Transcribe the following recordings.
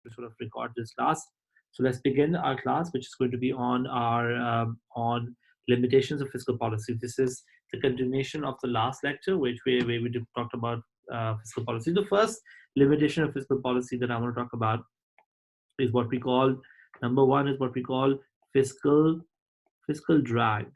to sort of record this class. So let's begin our class, which is going to be on our on limitations of fiscal policy. This is the continuation of the last lecture, where we talked about fiscal policy. The first limitation of fiscal policy that I want to talk about is what we call, number one is what we call fiscal drag.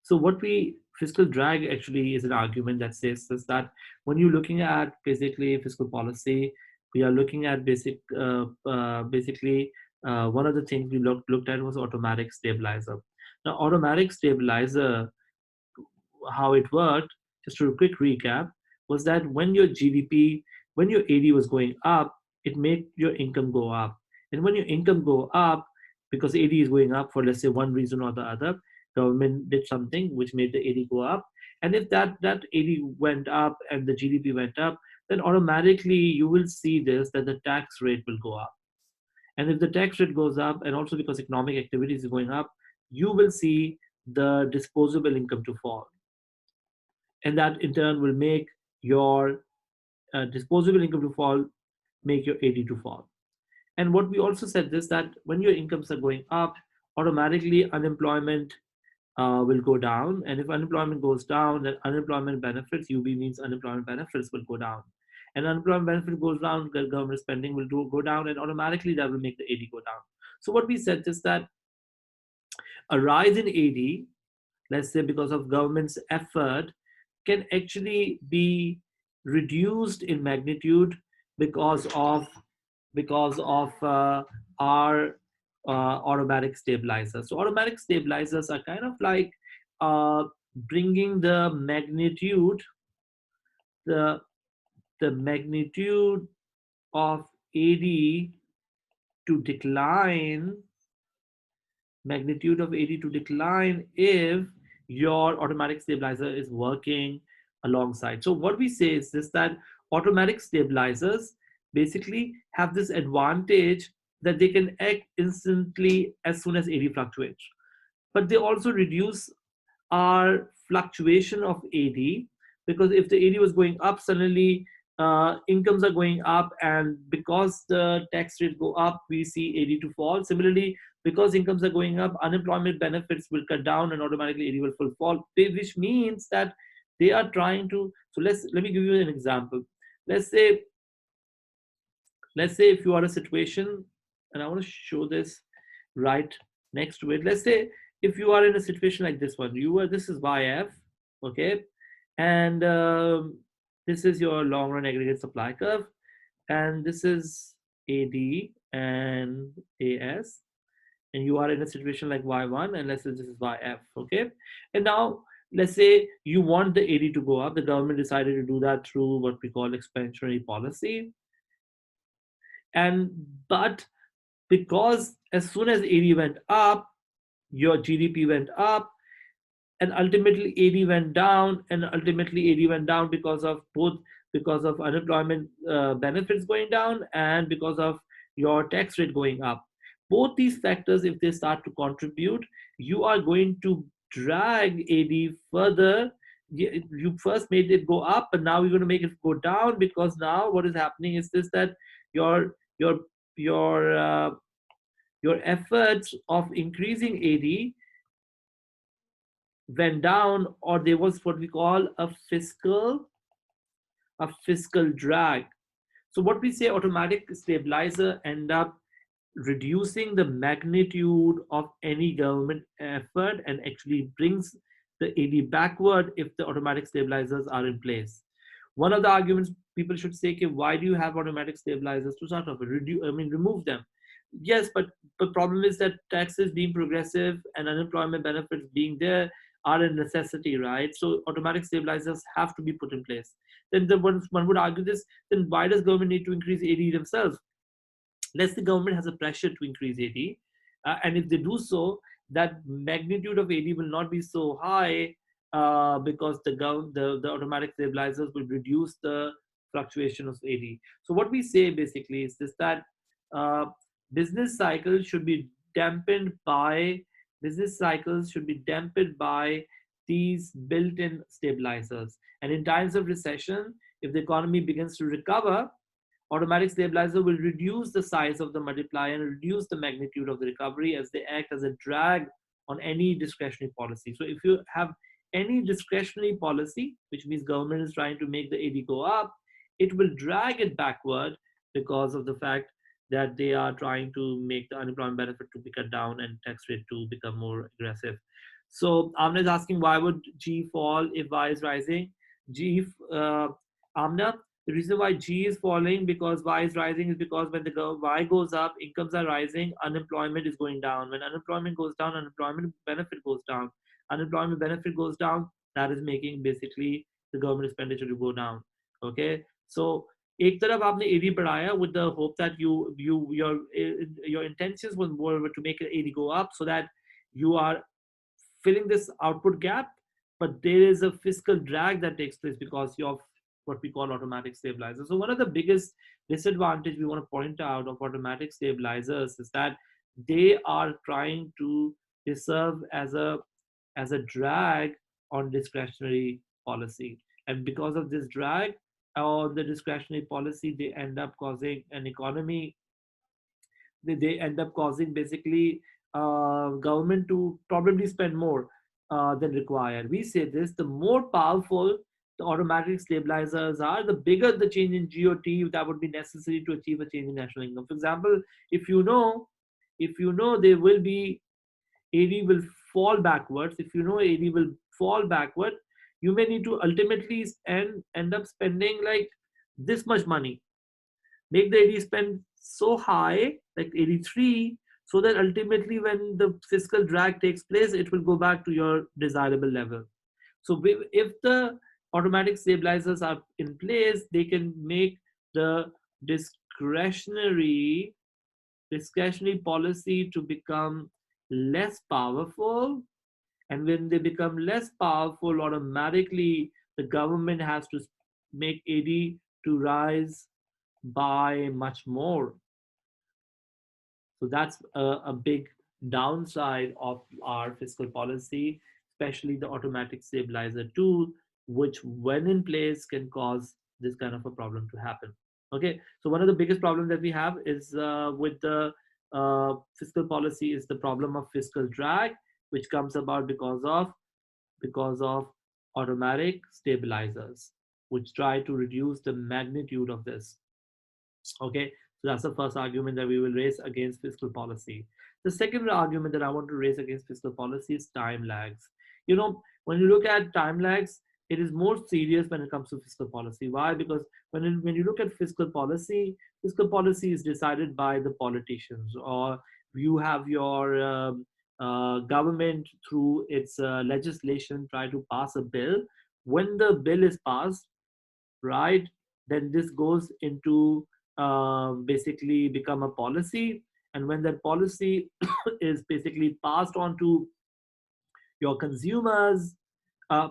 So what we fiscal drag actually is an argument that says is that when you're looking at basically fiscal policy, we are looking at basically one of the things we looked at was automatic stabilizer. Now, automatic stabilizer, how it worked, just to a quick recap, was that when your GDP, when your AD was going up, it made your income go up. And when your income go up, because AD is going up for, let's say, one reason or the other, government did something which made the AD go up. And if that AD went up and the GDP went up, then automatically you will see this, that the tax rate will go up. And if the tax rate goes up, and also because economic activity is going up, you will see the disposable income to fall, and that in turn will make your disposable income to fall, make your AD to fall. And what we also said is that when your incomes are going up, automatically unemployment will go down. And if unemployment goes down, then unemployment benefits, UB means unemployment benefits, will go down. And unemployment benefit goes down, government spending will go down, and automatically that will make the AD go down. So what we said is that a rise in AD, let's say because of government's effort, can actually be reduced in magnitude because of our automatic stabilizers. So automatic stabilizers are kind of like bringing the the magnitude of AD to decline, if your automatic stabilizer is working alongside. So what we say is this, that automatic stabilizers basically have this advantage that they can act instantly as soon as AD fluctuates. But they also reduce our fluctuation of AD, because if the AD was going up, suddenly incomes are going up, and because the tax rate go up, we see AD to fall. Similarly, because incomes are going up, unemployment benefits will cut down and automatically AD will fall, which means that they are trying to. So let me give you an example. Let's say if you are in a situation, and I want to show this right next to it. Let's say if you are in a situation like this one, this is YF, okay, and this is your long run aggregate supply curve, and this is AD and AS, and you are in a situation like Y1, and let's say this is YF, okay. And now let's say you want the AD to go up. The government decided to do that through what we call expansionary policy, and but because as soon as AD went up, your GDP went up, and ultimately AD went down, because of unemployment benefits going down, and because of your tax rate going up. Both these factors, if they start to contribute, you are going to drag AD further. You first made it go up, but now you're going to make it go down, because now what is happening is this, that your your your uh, your efforts of increasing AD went down, or there was what we call a fiscal drag. So what we say, automatic stabilizer end up reducing the magnitude of any government effort and actually brings the AD backward if the automatic stabilizers are in place. One of the arguments people should say, okay, why do you have automatic stabilizers? To sort of remove them. Yes, but the problem is that taxes being progressive and unemployment benefits being there are a necessity, right? So automatic stabilizers have to be put in place. Then one would argue this, then why does government need to increase AD themselves? Unless the government has a pressure to increase AD, and if they do so, that magnitude of AD will not be so high, because the automatic stabilizers will reduce the fluctuation of AD. So what we say basically is this, that uh, business cycles should be dampened by these built-in stabilizers. And in times of recession, if the economy begins to recover, automatic stabilizer will reduce the size of the multiplier and reduce the magnitude of the recovery as they act as a drag on any discretionary policy. So if you have any discretionary policy, which means government is trying to make the AD go up, it will drag it backward because of the fact that they are trying to make the unemployment benefit to be cut down and tax rate to become more aggressive. So Amna is asking, why would G fall if Y is rising? G, Amna, the reason why G is falling because Y is rising is because when the Y goes up, incomes are rising, unemployment is going down. When unemployment goes down, unemployment benefit goes down. Unemployment benefit goes down, that is making basically the government expenditure to go down. Okay, so एक तरफ आपने AD बढ़ाया with the hope that your intentions were to make AD go up so that you are filling this output gap, but there is a fiscal drag that takes place because of what we call automatic stabilizers. So one of the biggest disadvantage we want to point out of automatic stabilizers is that they are trying to they serve as a drag on discretionary policy, and because of this drag on the discretionary policy, they end up causing an economy they end up causing basically government to probably spend more than required. We say this: the more powerful the automatic stabilizers are, the bigger the change in GOT that would be necessary to achieve a change in national income. For example, if you know there will be AD will fall backwards, if you know AD will fall backward, you may need to ultimately end up spending like this much money, make the AD spend so high, like 83, so that ultimately when the fiscal drag takes place, it will go back to your desirable level. So if the automatic stabilizers are in place, they can make the discretionary policy to become less powerful. And when they become less powerful, automatically the government has to make AD to rise by much more. So that's a big downside of our fiscal policy, especially the automatic stabilizer tool, which when in place can cause this kind of a problem to happen. Okay, so one of the biggest problems that we have is with the fiscal policy is the problem of fiscal drag, which comes about because of automatic stabilizers, which try to reduce the magnitude of this. Okay, so that's the first argument that we will raise against fiscal policy. The second argument that I want to raise against fiscal policy is time lags. You know, when you look at time lags, it is more serious when it comes to fiscal policy. Why? Because when you look at fiscal policy is decided by the politicians, or you have your government through its legislation try to pass a bill. When the bill is passed, right, then this goes into basically become a policy, and when that policy is basically passed on to your consumers,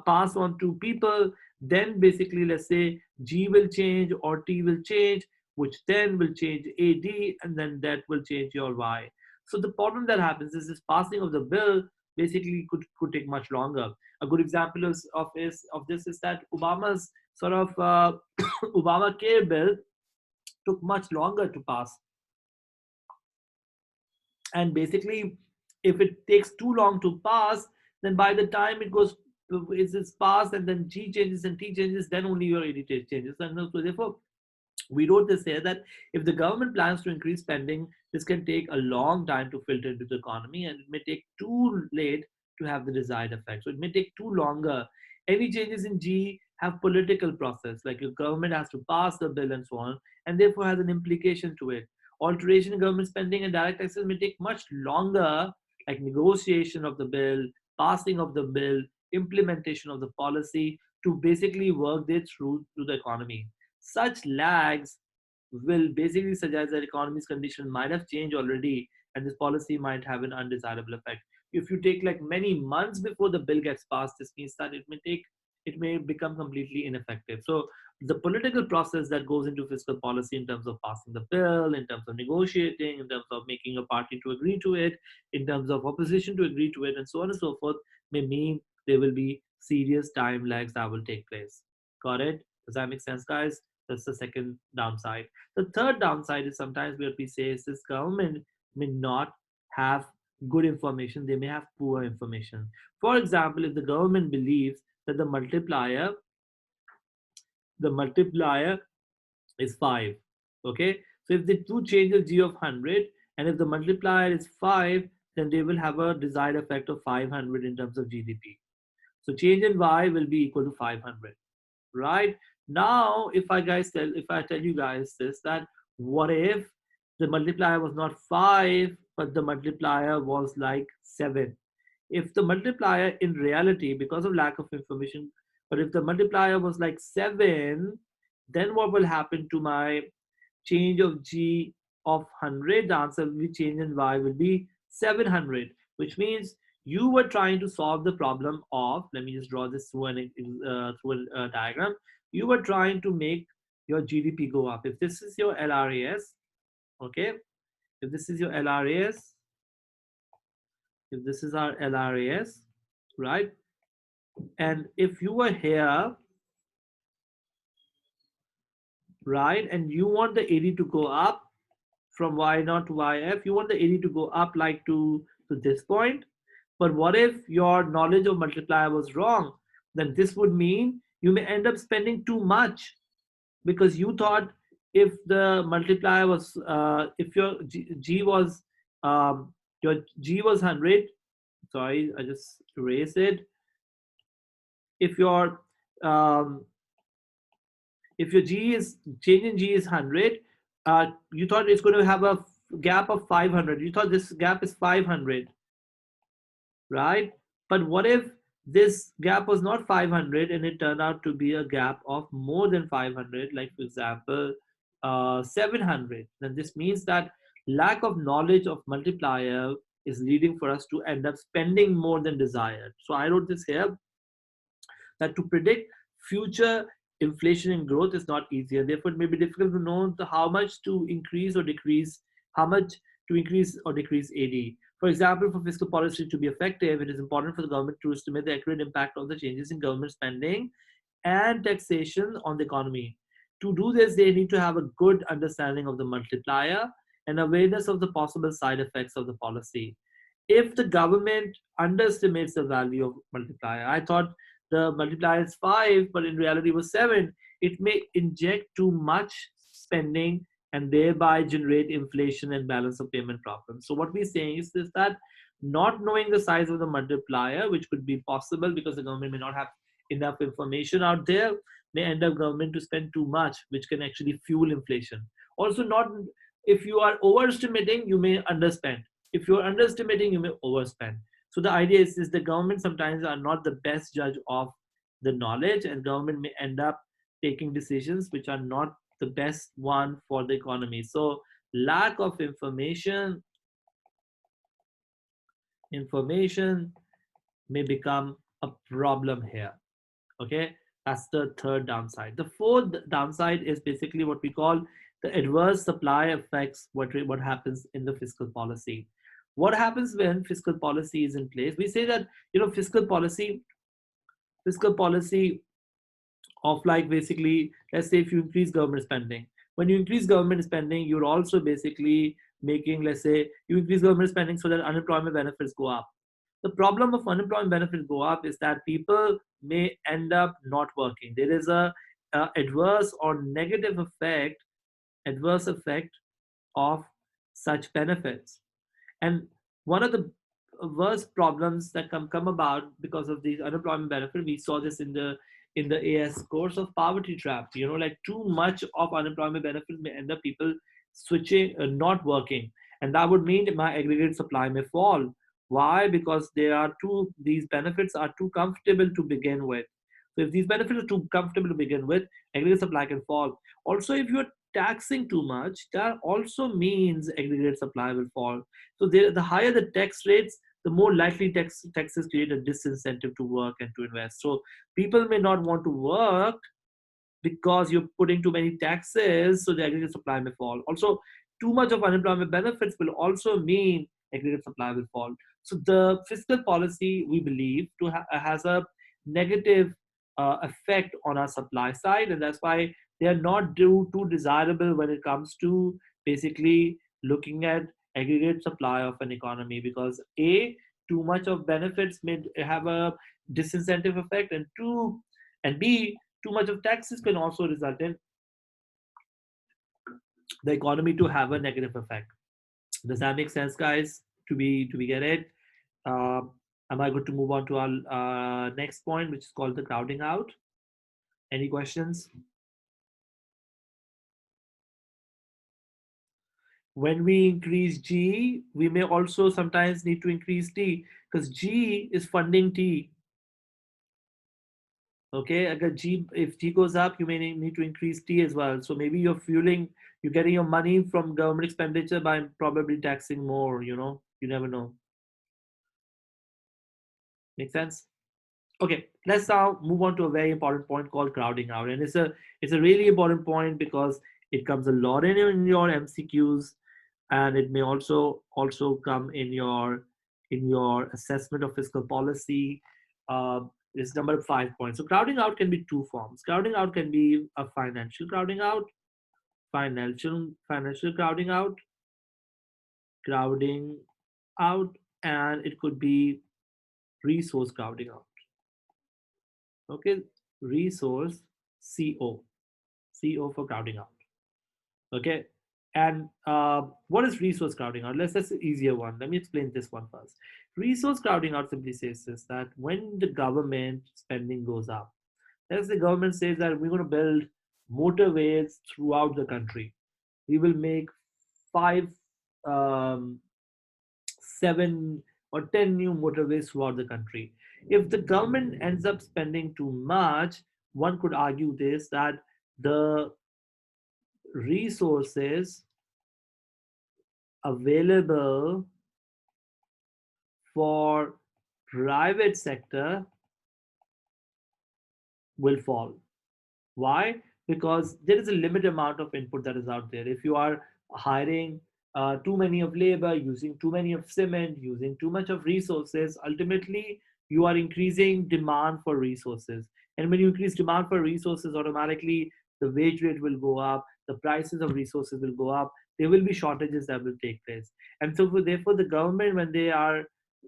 passed on to people, then basically let's say G will change or T will change, which then will change AD, and then that will change your Y. So the problem that happens is this passing of the bill basically could take much longer. A good example of this is that Obama's sort of Obamacare bill took much longer to pass, and basically if it takes too long to pass, then by the time it's passed and then G changes and T changes, then only your AD changes. And so therefore we wrote this here that if the government plans to increase spending, this can take a long time to filter into the economy, and it may take too late to have the desired effect. So it may take too longer. Any changes in G have political process, like your government has to pass the bill and so on, and therefore has an implication to it. Alteration in government spending and direct taxes may take much longer, like negotiation of the bill, passing of the bill, implementation of the policy to basically work their through to the economy. Such lags will basically suggest that economy's condition might have changed already, and this policy might have an undesirable effect. If you take like many months before the bill gets passed, this means that it may become completely ineffective. So the political process that goes into fiscal policy in terms of passing the bill, in terms of negotiating, in terms of making a party to agree to it, in terms of opposition to agree to it, and so on and so forth, may mean there will be serious time lags that will take place. Got it? Does that make sense, guys? That's the second downside. The third downside is sometimes what we say is this government may not have good information, they may have poor information. For example, if the government believes that the multiplier is 5. Okay, so if they do change the g of 100, and if the multiplier is 5, then they will have a desired effect of 500 in terms of GDP. So change in y will be equal to 500, right? Now if I tell you guys this, that what if the multiplier was not 5 but the multiplier was like 7? If the multiplier in reality, because of lack of information, but if the multiplier was like 7, then what will happen to my change of g of 100? The answer will be change in y will be 700, which means you were trying to solve the problem of, let me just draw this through a diagram. You were trying to make your GDP go up. If this is your LRAS, okay, if this is your LRAS, if this is our LRAS, right? And if you were here, right, and you want the 80 to go up from y0 to yf, you want the 80 to go up like to this point. But what if your knowledge of multiplier was wrong? Then this would mean you may end up spending too much, because you thought if the multiplier was if your g was your g was 100. Sorry, I just erased it. If your um, if your g is change in g is 100, you thought it's going to have a gap of 500. You thought this gap is 500, right? But what if this gap was not 500 and it turned out to be a gap of more than 500, like for example 700? Then this means that lack of knowledge of multiplier is leading for us to end up spending more than desired. So I wrote this here, that to predict future inflation and growth is not easy, and therefore it may be difficult to know how much to increase or decrease, how much to increase or decrease AD. For example, for fiscal policy to be effective, it is important for the government to estimate the accurate impact of the changes in government spending and taxation on the economy. To do this, they need to have a good understanding of the multiplier and awareness of the possible side effects of the policy. If the government underestimates the value of multiplier, I thought the multiplier is 5, but in reality was 7, it may inject too much spending and thereby generate inflation and balance of payment problems. So what we're saying is this, that not knowing the size of the multiplier, which could be possible because the government may not have enough information out there, may end up government to spend too much, which can actually fuel inflation. Also, not if you are overestimating, you may underspend. If you are underestimating, you may overspend. So the idea is the government sometimes are not the best judge of the knowledge, and government may end up taking decisions which are not the best one for the economy. So lack of information may become a problem here. Okay, that's the third downside. The fourth downside is basically what we call the adverse supply effects. What happens in the fiscal policy? What happens when fiscal policy is in place? We say that, fiscal policy of, like, basically, let's say if you increase government spending, when you increase government spending, you're also basically making, let's say you increase government spending so that unemployment benefits go up. The problem of unemployment benefits go up is that people may end up not working. There is a adverse or negative adverse effect of such benefits. And one of the worst problems that come about because of these unemployment benefit, we saw this in the AS course of poverty trap. Like, too much of unemployment benefits may end up people switching, not working, and that would mean that my aggregate supply may fall. Why? Because these benefits are too comfortable to begin with. So if these benefits are too comfortable to begin with, aggregate supply can fall. Also, if you're taxing too much, that also means aggregate supply will fall. So the higher the tax rates, the more likely taxes create a disincentive to work and to invest. So people may not want to work because you're putting too many taxes, so the aggregate supply may fall. Also, too much of unemployment benefits will also mean aggregate supply will fall. So the fiscal policy, we believe, has a negative effect on our supply side, and that's why They are not too desirable when it comes to basically looking at aggregate supply of an economy, because a, too much of benefits may have a disincentive effect, and b, too much of taxes can also result in the economy to have a negative effect. Does that make sense, guys? To be get it? uh, am I good to move on to our next point, which is called the crowding out? Any questions? When we increase G, we may also sometimes need to increase T, because G is funding T. Okay, if G goes up, you may need to increase T as well. So maybe you're getting your money from government expenditure by probably taxing more. You never know. Make sense? Okay, let's now move on to a very important point called crowding out, and it's a really important point because it comes a lot in your MCQs, and it may also come in your assessment of fiscal policy. Uh, it's number 5 points. So crowding out can be two forms. Crowding out can be a financial crowding out, and it could be resource crowding out. Okay, resource CO for crowding out. Okay, and what is resource crowding out? That's an easier one. Let me explain this one first. Resource crowding out simply says this, that when the government spending goes up, as the government says that we're going to build motorways throughout the country, we will make five, um, 7 or 10 new motorways throughout the country. If the government ends up spending too much, one could argue this, that the resources available for private sector will fall. Why? Because there is a limited amount of input that is out there. If you are hiring too many of labor, using too many of cement, using too much of resources, ultimately you are increasing demand for resources. And when you increase demand for resources, automatically the wage rate will go up, the prices of resources will go up, there will be shortages that will take place. And so, therefore, the government, when they are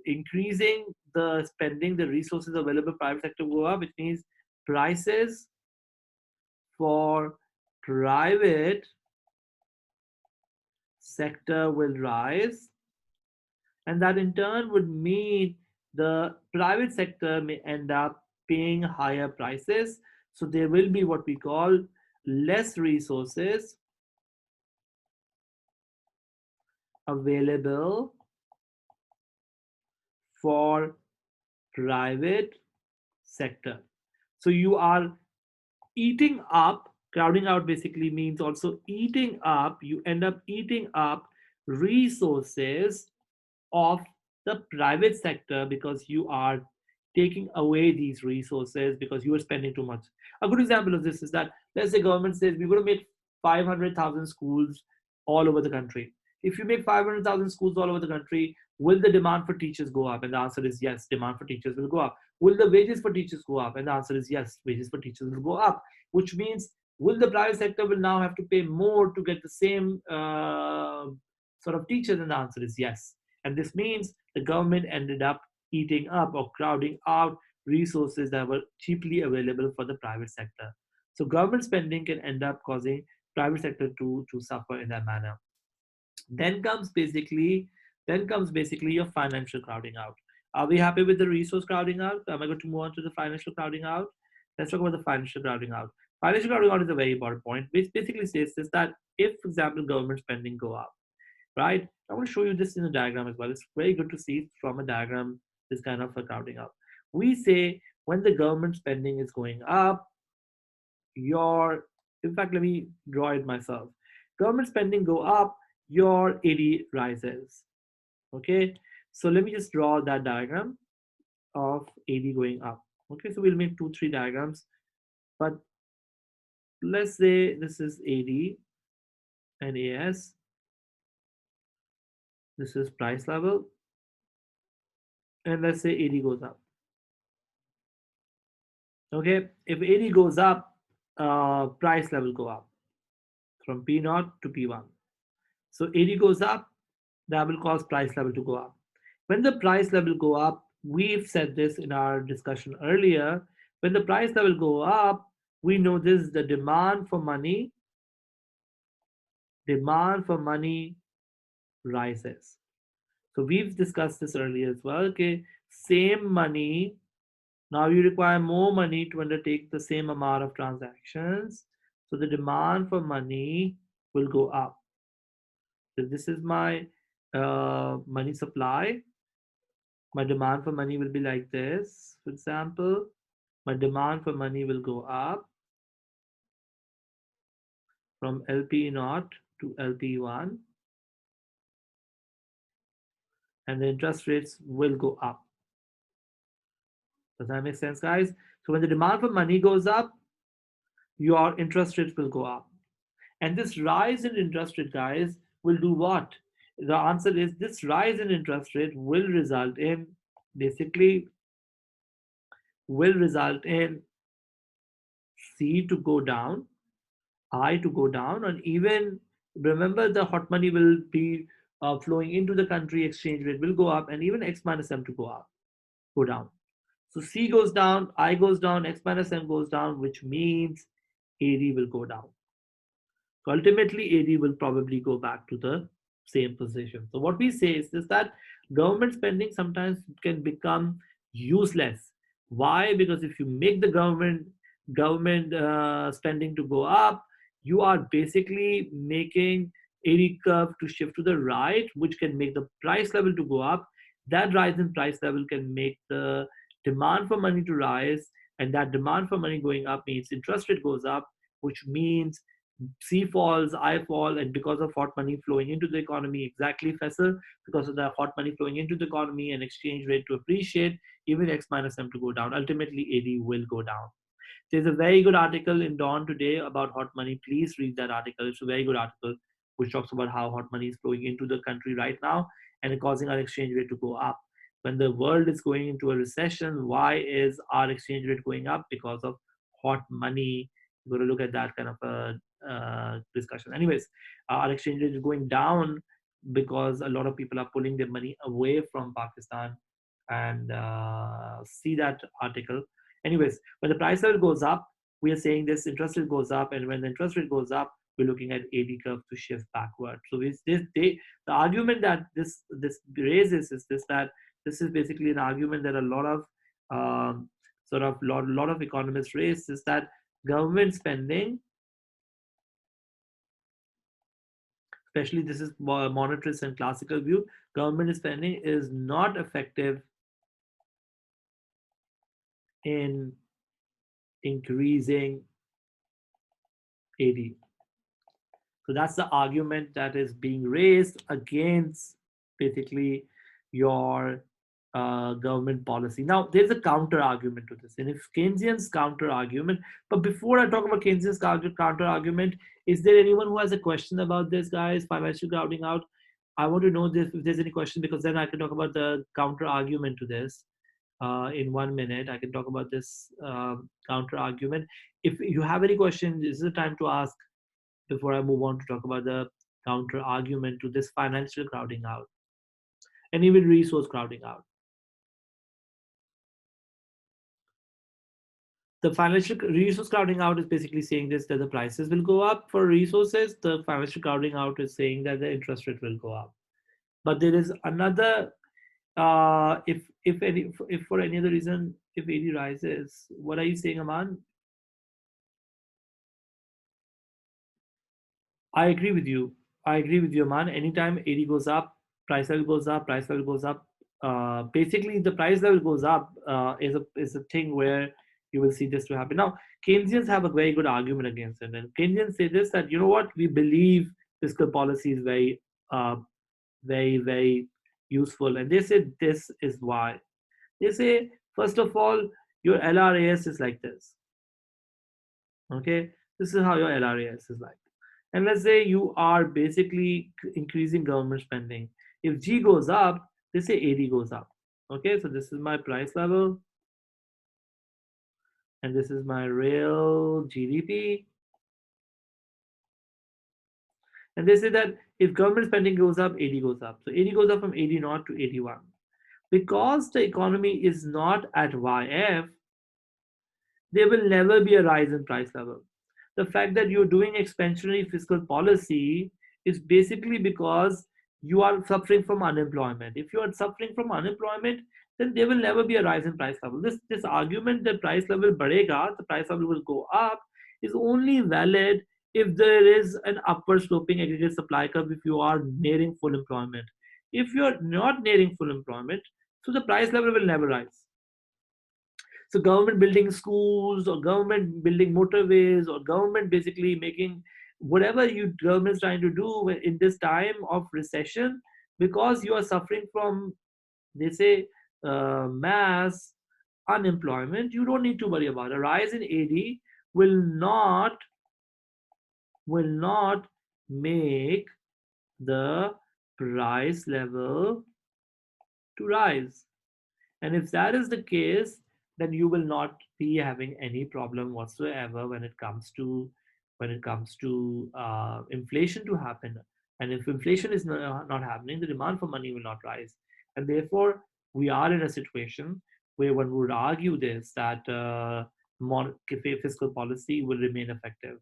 increasing the spending, the resources available private sector go up, which means prices for private sector will rise, and that in turn would mean the private sector may end up paying higher prices. So there will be what we call less resources available for private sector. So you are eating up. Crowding out basically means also eating up. You end up eating up resources of the private sector because you are taking away these resources because you are spending too much. A good example of this is that, let's say government says we're going to make 500,000 schools all over the country. If you make 500,000 schools all over the country, will the demand for teachers go up? And the answer is yes, demand for teachers will go up. Will the wages for teachers go up? And the answer is yes, wages for teachers will go up. Which means, will the private sector will now have to pay more to get the same sort of teachers? And the answer is yes. And this means the government ended up eating up or crowding out resources that were cheaply available for the private sector. So government spending can end up causing private sector to suffer in that manner. Then comes basically your financial crowding out. Are we happy with the resource crowding out? Am I going to move on to the financial crowding out? Let's talk about the financial crowding out. Financial crowding out is a very important point, which basically says this, that if, for example, government spending go up, right? I want to show you this in a diagram as well. It's very good to see from a diagram this kind of a crowding out. We say when the government spending is going up, your, in fact, let me draw it myself. Government spending go up, your AD rises. Okay, so let me just draw that diagram of AD going up. Okay, so we'll make 2-3 diagrams, but let's say this is AD and AS. This is price level, and let's say AD goes up. Okay, if AD goes up, price level go up from P0 to P1. So AD goes up, that will cause price level to go up. When the price level go up, we've said this in our discussion earlier, when the price level go up, we notice the demand for money rises. So we've discussed this earlier as well. Okay, same money. Now you require more money to undertake the same amount of transactions. So the demand for money will go up. So this is my money supply. My demand for money will be like this. For example, my demand for money will go up from LP naught to LP1, and the interest rates will go up. Does that make sense, guys? So when the demand for money goes up, your interest rates will go up. And this rise in interest rate, guys, will do what? The answer is this rise in interest rate will result in basically will result in C to go down, I to go down, and even remember the hot money will be flowing into the country, exchange rate will go up, and even X minus M to go down. So C goes down, I goes down, X minus M goes down, which means AD will go down. So ultimately, AD will probably go back to the same position. So what we say is this, that government spending sometimes can become useless. Why? Because if you make the government spending to go up, you are basically making AD curve to shift to the right, which can make the price level to go up. That rise in price level can make the demand for money to rise, and that demand for money going up means interest rate goes up, which means C falls, I fall, and because of hot money flowing into the economy, exactly, Faisal, because of the hot money flowing into the economy and exchange rate to appreciate, even X minus M to go down, ultimately AD will go down. There's a very good article in Dawn today about hot money. Please read that article. It's a very good article which talks about how hot money is flowing into the country right now and causing our exchange rate to go up. When the world is going into a recession, why is our exchange rate going up? Because of hot money. We're going to look at that kind of a discussion. Anyways, our exchange rate is going down because a lot of people are pulling their money away from Pakistan, and see that article. Anyways, when the price level goes up, we are saying this interest rate goes up, and when the interest rate goes up, we're looking at AD curve to shift backward. So the argument that this raises is this, that this is basically an argument that a lot of lot of economists raise, is that government spending, especially this is monetarist and classical view, government spending is not effective in increasing AD. So that's the argument that is being raised against basically your government policy. Now, there's a counter argument to this, and if Keynesian's counter argument. But before I talk about Keynesian's counter argument, is there anyone who has a question about this, guys? Financial crowding out. I want to know this, if there's any question, because then I can talk about the counter argument to this. In 1 minute, I can talk about this counter argument. If you have any questions, this is the time to ask before I move on to talk about the counter argument to this financial crowding out and even resource crowding out. The financial resource crowding out is basically saying this, that the prices will go up for resources. The financial crowding out is saying that the interest rate will go up. But there is another, if for any other reason, if AD rises, what are you saying, Aman? I agree with you. I agree with you, man. Anytime AD goes up, price level goes up, price level goes up. Basically, the price level goes up is a thing where you will see this to happen. Now, Keynesians have a very good argument against it, and Keynesians say this, that you know what, we believe fiscal policy is very useful, and they say this is why. They say first of all, your LRAS is like this. Okay, this is how your LRAS is like. And let's say you are basically increasing government spending. If G goes up, they say AD goes up. Okay, so this is my price level, and this is my real GDP. And they say that if government spending goes up, AD goes up. So AD goes up from 80 naught to 81. Because the economy is not at YF, there will never be a rise in price level. The fact that you're doing expansionary fiscal policy is basically because you are suffering from unemployment. If you are suffering from unemployment, then there will never be a rise in price level. This argument that price level badega, the price level will go up, is only valid if there is an upward sloping aggregate supply curve if you are nearing full employment. If you are not nearing full employment, so the price level will never rise. So government building schools or government building motorways or government basically making whatever you government is trying to do in this time of recession, because you are suffering from, they say, mass unemployment, you don't need to worry about it. A rise in AD will not make the price level to rise. And if that is the case, then you will not be having any problem whatsoever when it comes to inflation to happen. And if inflation is not happening, the demand for money will not rise. And therefore, we are in a situation where one would argue this that fiscal policy will remain effective.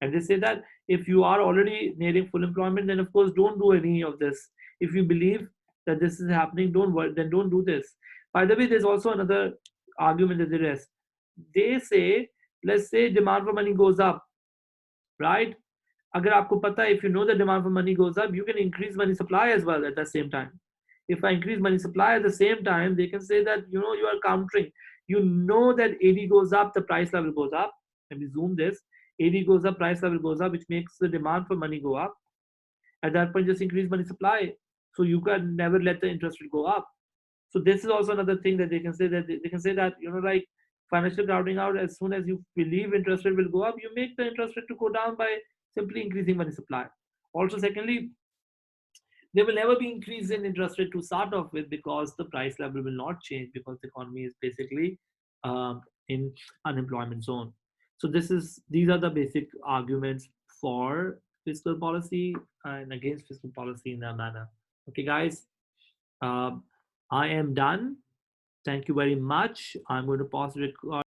And they say that if you are already nearing full employment, then of course don't do any of this. If you believe that this is happening, don't worry, then don't do this. By the way, there's also another argument that there is. They say, let's say demand for money goes up, right? अगर आपको पता है, if you know the demand for money goes up, you can increase money supply as well at the same time. If I increase money supply at the same time, they can say that you are countering. You know that AD goes up, the price level goes up. Let me zoom this. AD goes up, price level goes up, which makes the demand for money go up. At that point, just increase money supply. So you can never let the interest rate go up. So this is also another thing that they can say, that they can say that like financial crowding out. As soon as you believe interest rate will go up, you make the interest rate to go down by simply increasing money supply. Also, secondly, there will never be increase in interest rate to start off with, because the price level will not change, because the economy is basically in unemployment zone. So these are the basic arguments for fiscal policy and against fiscal policy in that manner. Okay, guys, um, I am done. Thank you very much. I'm going to pause the recording.